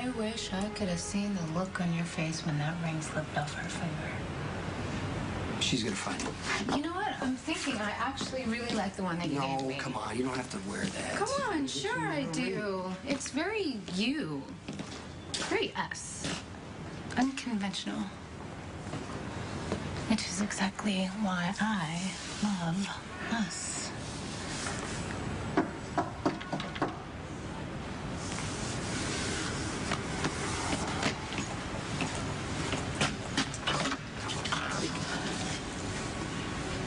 I wish I could have seen the look on your face when that ring slipped off her finger. She's gonna find it. You know what? I'm thinking I actually really like the one that you gave me. No, come on. You don't have to wear that. Come on, sure I do. It's very you. Very us. Unconventional. Which is exactly why I love us.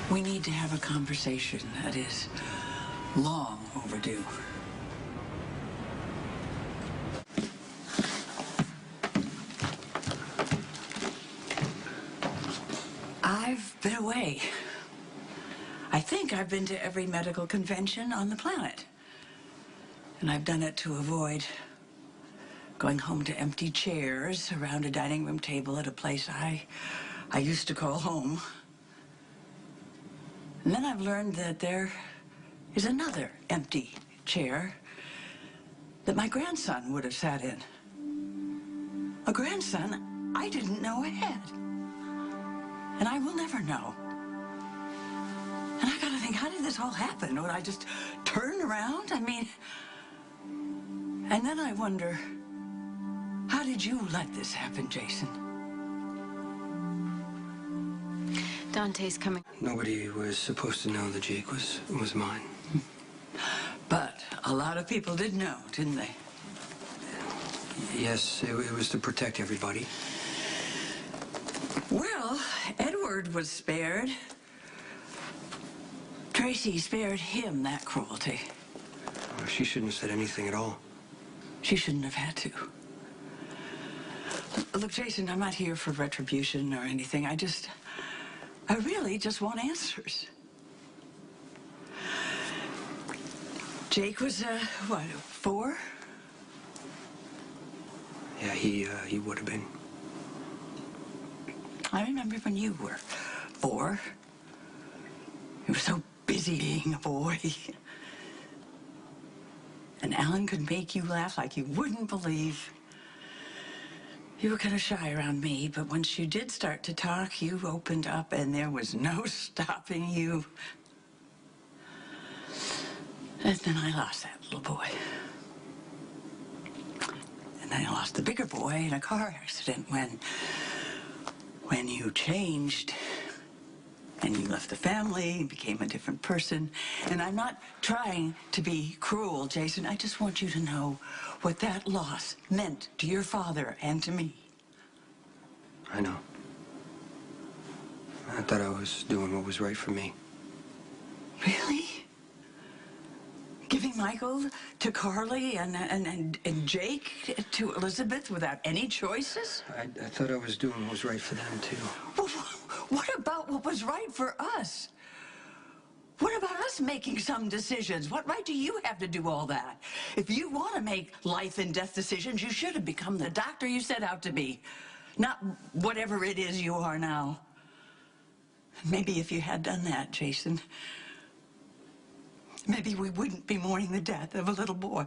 We need to have a conversation that is long overdue. I've been away. I think I've been to every medical convention on the planet. And I've done it to avoid going home to empty chairs around a dining room table at a place I used to call home. And then I've learned that there is another empty chair that my grandson would have sat in. A grandson I didn't know I had. And I will never know. And I gotta think, how did this all happen? Would I just turn around? I mean, and then I wonder, how did you let this happen, Jason? Dante's coming. Nobody was supposed to know that Jake was mine. But a lot of people did know, didn't they? Yes, it was to protect everybody. Well, Edward was spared. Tracy spared him that cruelty. Well, she shouldn't have said anything at all. She shouldn't have had to. Look, Jason, I'm not here for retribution or anything. I really just want answers. Jake was, what, 4? Yeah, he would have been. I remember when you were 4. You were so busy being a boy. And Alan could make you laugh like you wouldn't believe. You were kind of shy around me, but once you did start to talk, you opened up and there was no stopping you. And then I lost that little boy. And then I lost the bigger boy in a car accident when you changed and you left the family, became a different person. And I'm not trying to be cruel, Jason. I just want you to know what that loss meant to your father and to me. I know. I thought I was doing what was right for me. Really? Giving Michael to Carly and Jake to Elizabeth without any choices? I thought I was doing what was right for them, too. Well, what about what was right for us? What about us making some decisions? What right do you have to do all that? If you want to make life and death decisions, you should have become the doctor you set out to be, not whatever it is you are now. Maybe if you had done that, Jason, maybe we wouldn't be mourning the death of a little boy.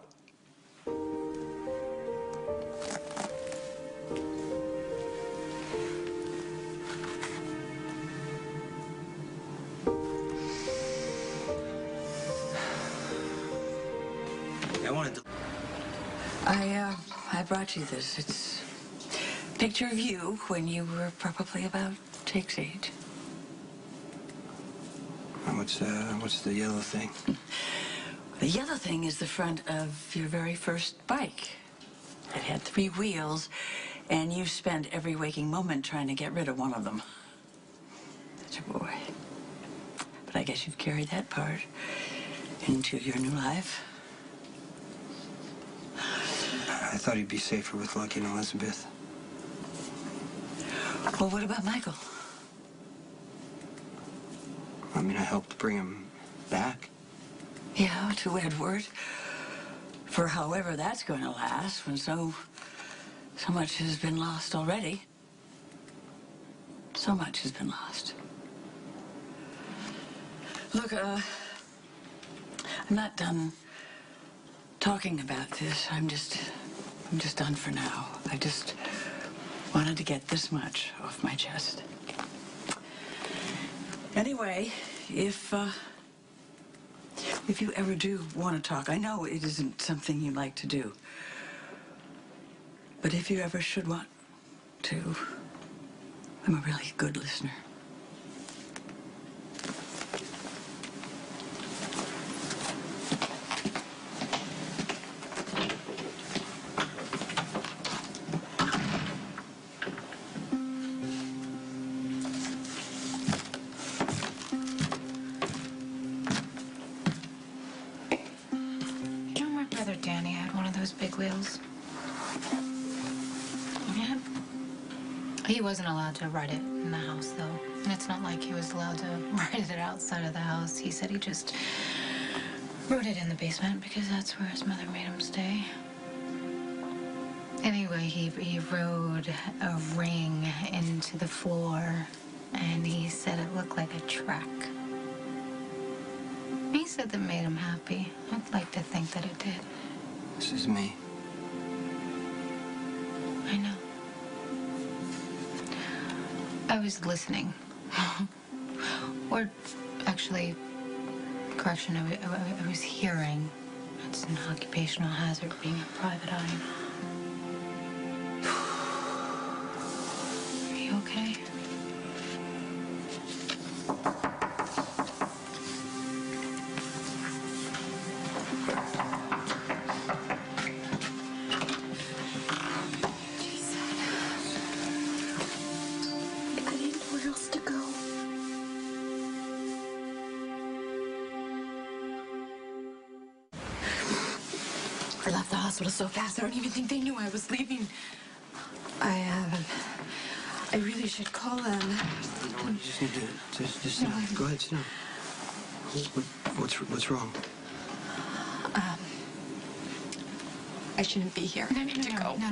I brought you this. It's a picture of you when you were probably about Jake's age. What's the yellow thing? The yellow thing is the front of your very first bike. It had 3 wheels, and you spent every waking moment trying to get rid of one of them. Such a boy. But I guess you've carried that part into your new life. I thought he'd be safer with Lucky and Elizabeth. Well, what about Michael? I mean, I helped bring him back. Yeah, to Edward. For however that's going to last when so much has been lost already. So much has been lost. Look, I'm not done talking about this. I'm just I'm just done for now. I just wanted to get this much off my chest. Anyway, if you ever do want to talk, I know it isn't something you like to do, but if you ever should want to, I'm a really good listener. You know, my brother Danny had one of those big wheels. Yeah. He wasn't allowed to ride it in the house, though. And it's not like he was allowed to ride it outside of the house. He said he just rode it in the basement because that's where his mother made him stay. Anyway, he rode a ring into the floor, and he said it looked like a track. He said that made him happy. I'd like to think that it did. This is me. I know. I was listening. Or actually, correction, I was hearing. It's an occupational hazard being a private eye. Are you okay? I didn't know where else to go. I left the hospital so fast, I don't even think they knew I was leaving. I really should call them. No, you just need to just sit down. Go ahead, sit down. What's wrong? I shouldn't be here. I need to go. No,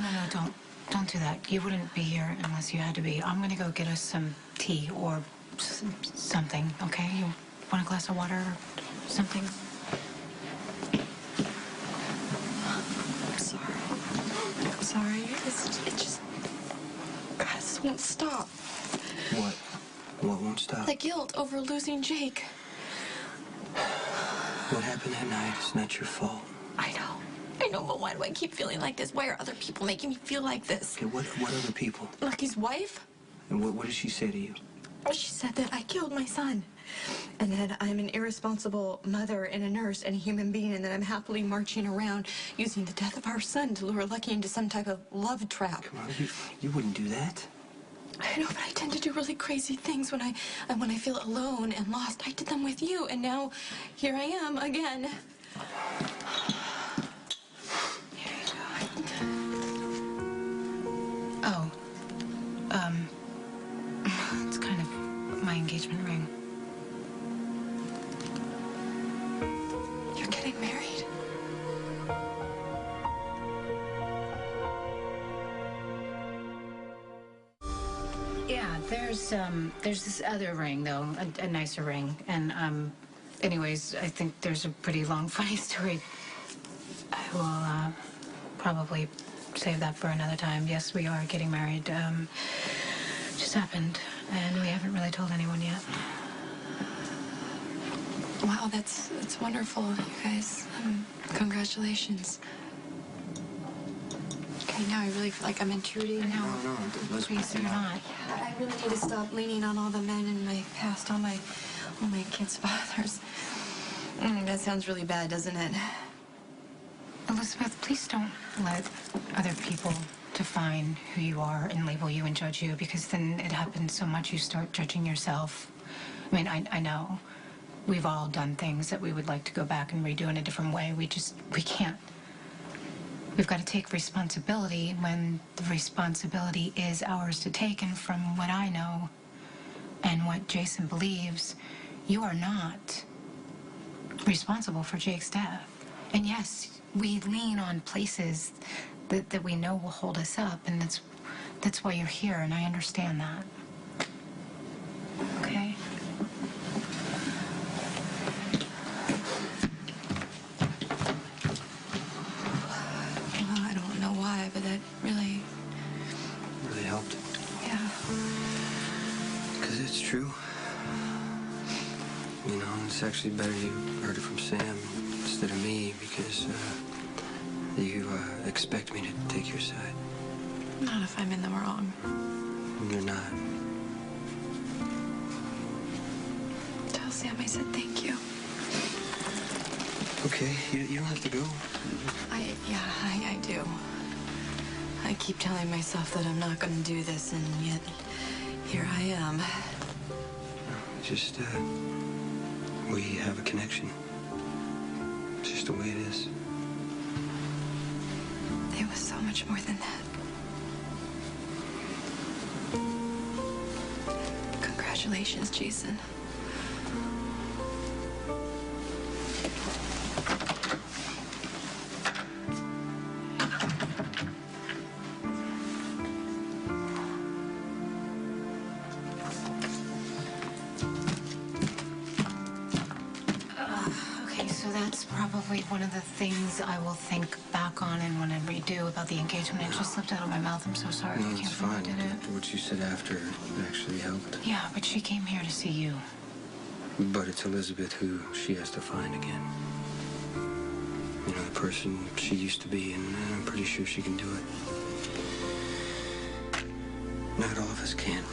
don't do that. You wouldn't be here unless you had to be. I'm gonna go get us some tea or something, okay? You want a glass of water or something? I'm sorry. I'm sorry. It just... God, this won't stop. What? What won't stop? The guilt over losing Jake. What happened that night is not your fault. I know, but why do I keep feeling like this? Why are other people making me feel like this? Okay, what other people? Lucky's wife? And what did she say to you? Well, she said that I killed my son. And that I'm an irresponsible mother and a nurse and a human being, and that I'm happily marching around using the death of our son to lure Lucky into some type of love trap. Come on, you wouldn't do that. I know, but I tend to do really crazy things when I feel alone and lost. I did them with you, and now here I am again. Here you go. Oh, it's kind of my engagement ring. You're getting married? Yeah, there's this other ring though, a nicer ring, and anyways, I think there's a pretty long, funny story. I will probably save that for another time. Yes, we are getting married. Just happened, and we haven't really told anyone yet. Wow, that's wonderful, you guys. Congratulations. Okay, now I really feel like I'm intruding. No, let's Please, you're not. I really need to stop leaning on all the men in my past, all my kids' fathers. That sounds really bad, doesn't it? Elizabeth, please don't let other people define who you are and label you and judge you, because then it happens so much you start judging yourself. I mean, I know we've all done things that we would like to go back and redo in a different way. We can't. We've got to take responsibility when the responsibility is ours to take. And from what I know and what Jason believes, you are not responsible for Jake's death. And yes, we lean on places that we know will hold us up, and that's why you're here, and I understand that. Okay? Well, I don't know why, but true. You know, it's actually better you heard it from Sam instead of me because you expect me to take your side. Not if I'm in the wrong. You're not. Tell Sam I said thank you. Okay, you don't have to go. I do. I keep telling myself that I'm not going to do this, and yet here I am. Just, we have a connection. It's just the way it is. It was so much more than that. Congratulations, Jason. Okay, so that's probably one of the things I will think back on and want to redo about the engagement. It just slipped out of my mouth. I'm so sorry. No, I it's can't believe I fine. did it. What you said after actually helped. Yeah, but she came here to see you. But it's Elizabeth who she has to find again. You know, the person she used to be, and I'm pretty sure she can do it. Not all of us can.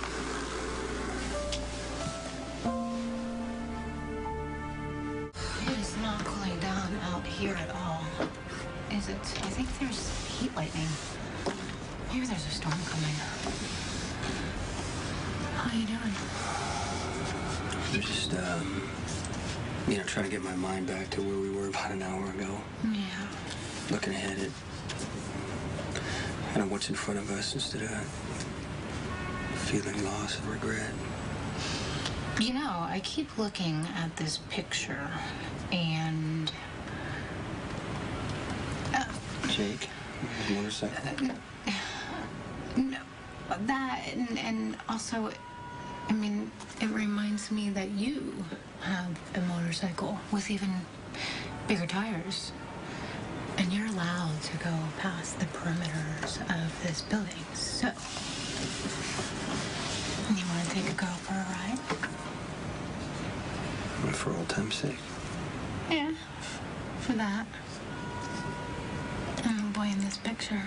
It is not cooling down out here at all, is it? I think there's heat lightning. Maybe there's a storm coming. How are you doing? I'm just, you know, trying to get my mind back to where we were about an hour ago. Yeah. Looking ahead at kind of what's in front of us instead of feeling loss and regret. You know, I keep looking at this picture, and Jake, his motorcycle. no, that and also, I mean, it reminds me that you have a motorcycle with even bigger tires, and you're allowed to go past the perimeters of this building. So, you want to take a girl for a ride? For old time's sake. Yeah, for that. And the boy in this picture.